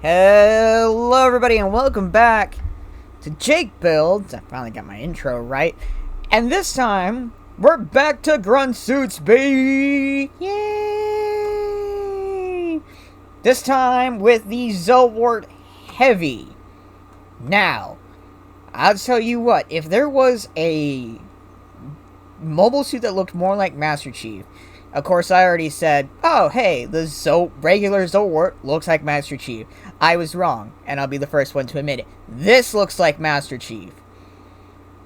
Hello everybody and welcome back to Jake Builds. I finally got my intro right. And this time, we're back to grunt suits, baby! Yay! This time with the Zowort Heavy. Now, I'll tell you what, if there was a mobile suit that looked more like Master Chief, of course I already said, oh hey, the regular Zowort looks like Master Chief. I was wrong, and I'll be the first one to admit it. This looks like Master Chief.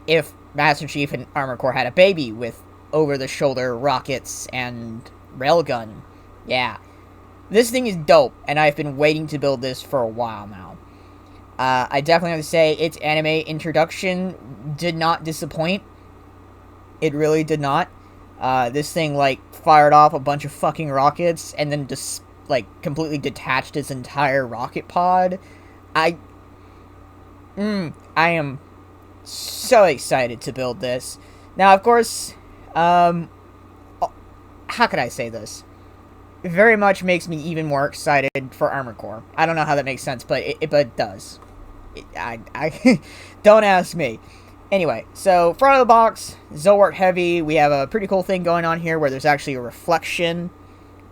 If Master Chief and Armor Core had a baby with over-the-shoulder rockets and railgun. Yeah. This thing is dope, and I've been waiting to build this for a while now. I definitely have to say, its anime introduction did not disappoint. It really did not. This thing, like, fired off a bunch of fucking rockets, and then just completely detached its entire rocket pod. I am so excited to build this. Now, of course, how could I say this? It very much makes me even more excited for Armor Core. I don't know how that makes sense, but it does. I don't ask me. Anyway, so front of the box, Zowort Heavy. We have a pretty cool thing going on here where there's actually a reflection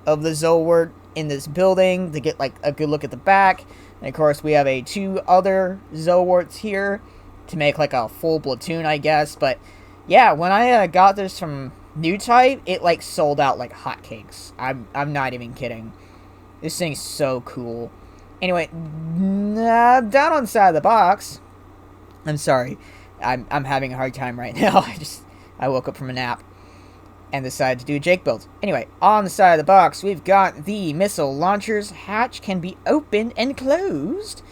of the Zowort in this building to get like a good look at the back. And of course we have two other Zoworts here to make like a full platoon, I guess. But yeah, when I got this from Newtype, it like sold out like hotcakes. I'm not even kidding. This thing's so cool. Anyway, down on the side of the box, I'm sorry, I'm having a hard time right now. I woke up from a nap and decided to do a Jake build. Anyway, on the side of the box, we've got the missile launcher's hatch can be opened and closed.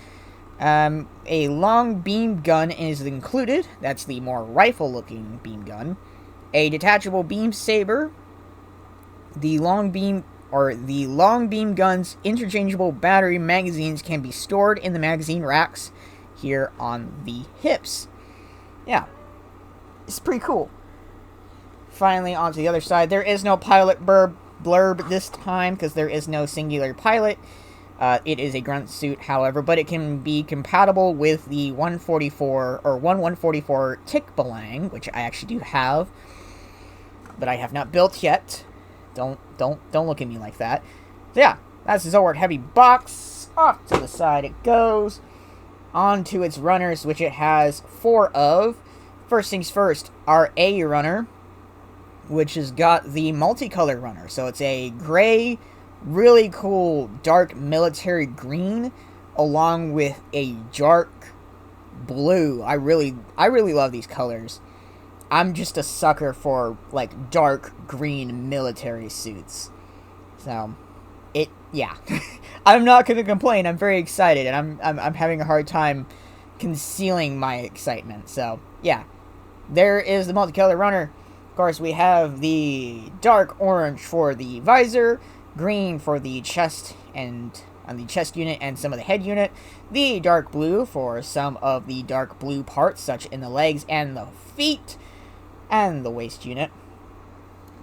A long beam gun is included. That's the more rifle-looking beam gun. A detachable beam saber. The long beam gun's interchangeable battery magazines can be stored in the magazine racks here on the hips. Yeah, it's pretty cool. Finally, onto the other side. There is no pilot blurb this time because there is no singular pilot. It is a grunt suit, however, but it can be compatible with the 144 or 1144 Tick Balang, which I actually do have, but I have not built yet. Don't look at me like that. So yeah, that's the Zowort Heavy box. Off to the side it goes. On to its runners, which it has 4 of. First things first, our A runner, which has got the multicolor runner. So it's a gray, really cool dark military green, along with a dark blue. I really love these colors. I'm just a sucker for like dark green military suits. So yeah. I'm not gonna complain. I'm very excited, and I'm having a hard time concealing my excitement. So yeah, there is the multicolor runner. Of course, we have the dark orange for the visor, green for the chest and on the chest unit and some of the head unit, the dark blue for some of the dark blue parts, such in the legs and the feet, and the waist unit.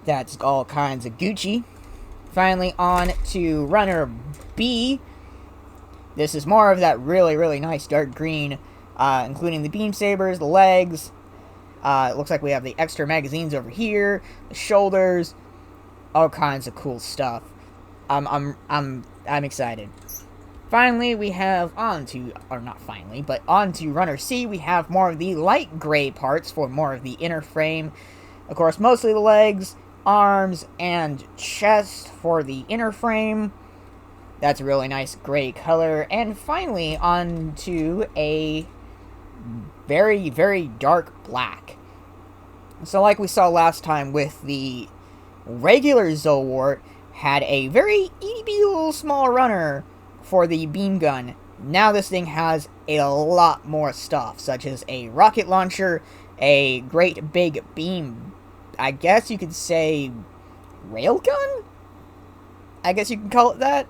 That's all kinds of Gucci. Finally, on to runner B. This is more of that really nice dark green, including the beam sabers, the legs. It looks like we have the extra magazines over here, the shoulders, all kinds of cool stuff. I'm excited. Finally, we have onto runner C. We have more of the light gray parts for more of the inner frame. Of course, mostly the legs, arms, and chest for the inner frame. That's a really nice gray color. And finally, on to a very dark black. So like we saw last time with the regular Zowort, had a very itty-bitty little small runner for the beam gun. Now this thing has a lot more stuff, such as a rocket launcher, a great big beam, I guess you could say railgun? I guess you can call it that.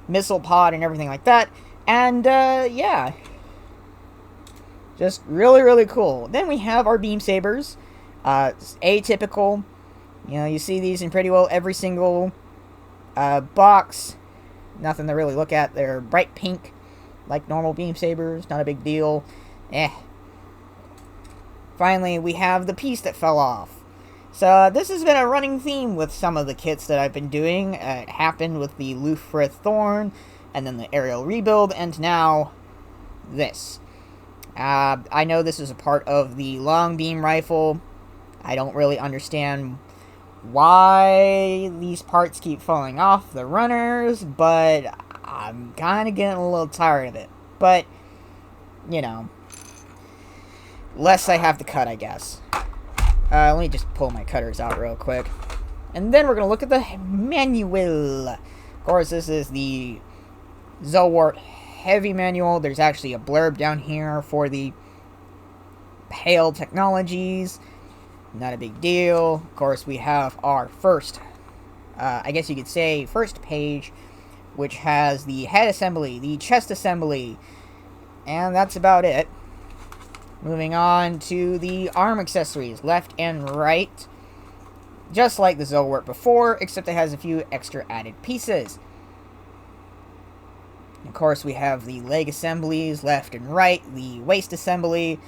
Missile pod and everything like that. And, yeah. Just really cool. Then we have our beam sabers. Atypical. You know, you see these in pretty well every single box. Nothing to really look at. They're bright pink, like normal beam sabers. Not a big deal. Finally, we have the piece that fell off. So this has been a running theme with some of the kits that I've been doing. It happened with the Lufrith Thorn, and then the aerial rebuild, and now this. I know this is a part of the long beam rifle. I don't really understand why these parts keep falling off the runners, but I'm kind of getting a little tired of it. But, you know, less I have to cut, I guess. Let me just pull my cutters out real quick. And then we're going to look at the manual. Of course, this is the Zowort heavy manual. There's actually a blurb down here for the Pale Technologies. Not a big deal. Of course, we have our first, I guess you could say, first page, which has the head assembly, the chest assembly, and that's about it. Moving on to the arm accessories, left and right. Just like the Zowort before, except it has a few extra added pieces. Of course, we have the leg assemblies, left and right, the waist assembly,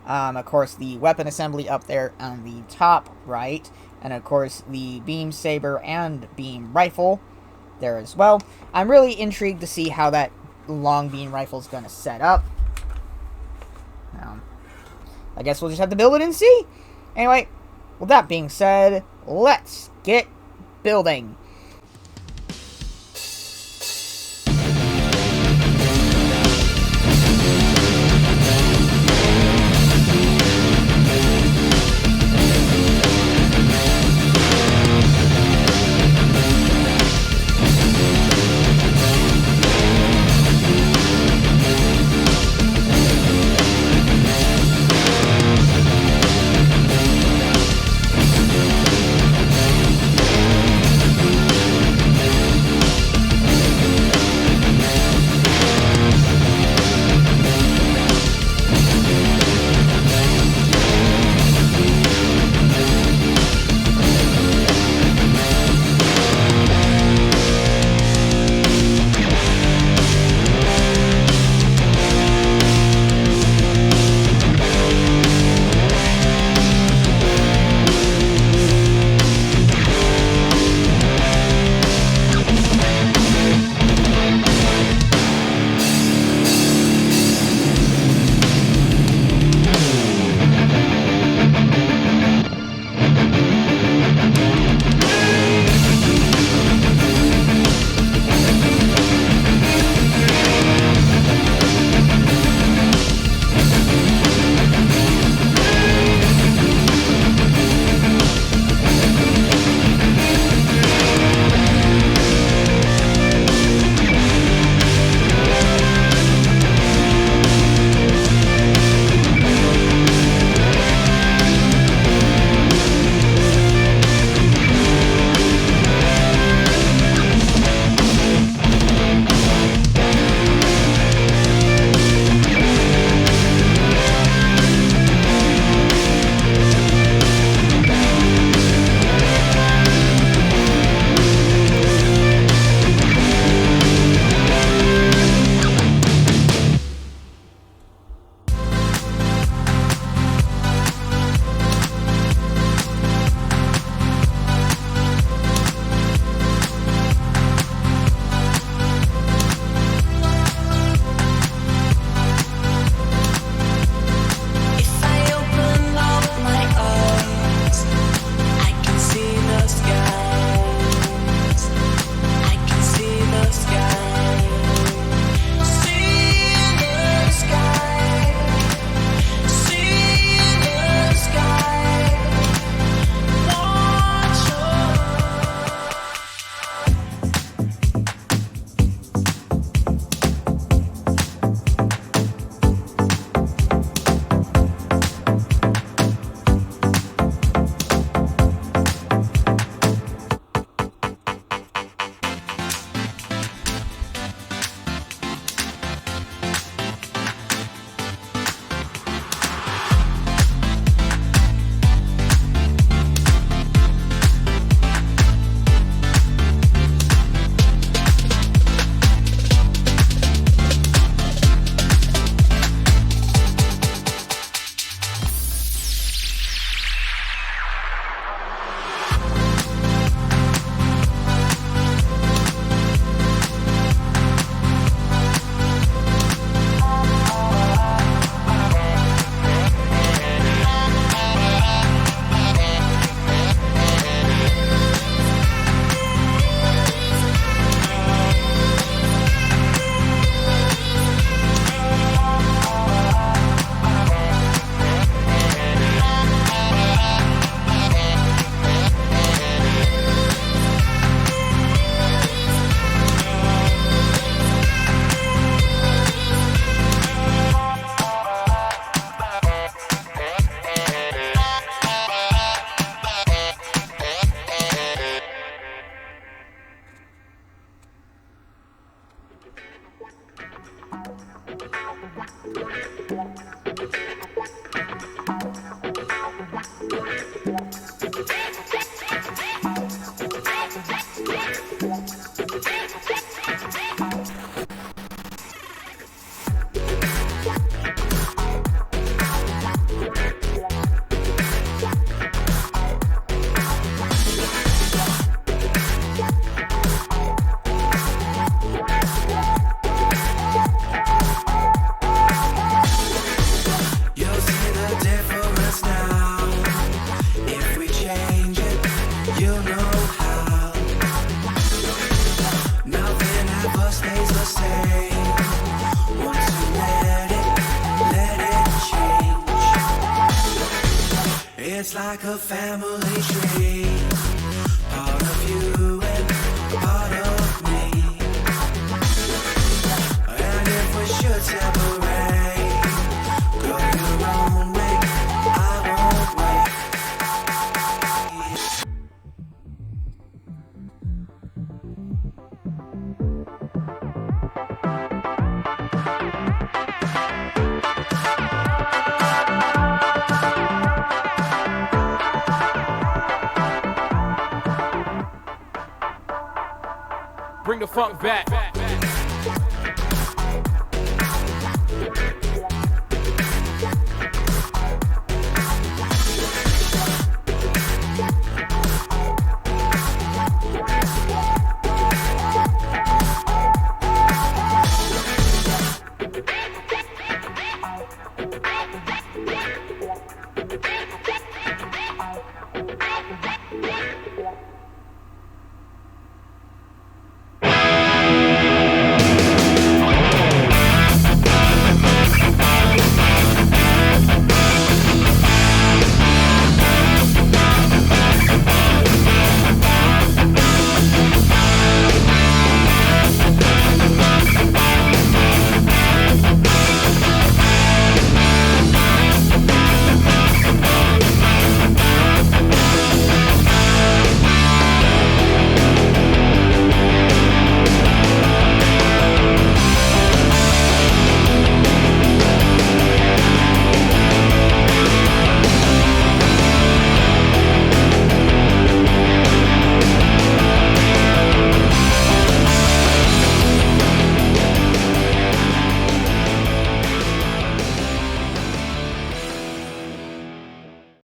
of course, the weapon assembly up there on the top right, and of course, the beam saber and beam rifle there as well. I'm really intrigued to see how that long beam rifle is going to set up. I guess we'll just have to build it and see. Anyway, with that being said, let's get building. It's like a family tree, part of you and part of me. And if we should separate, go your own way, I won't wait. Bring the funk back.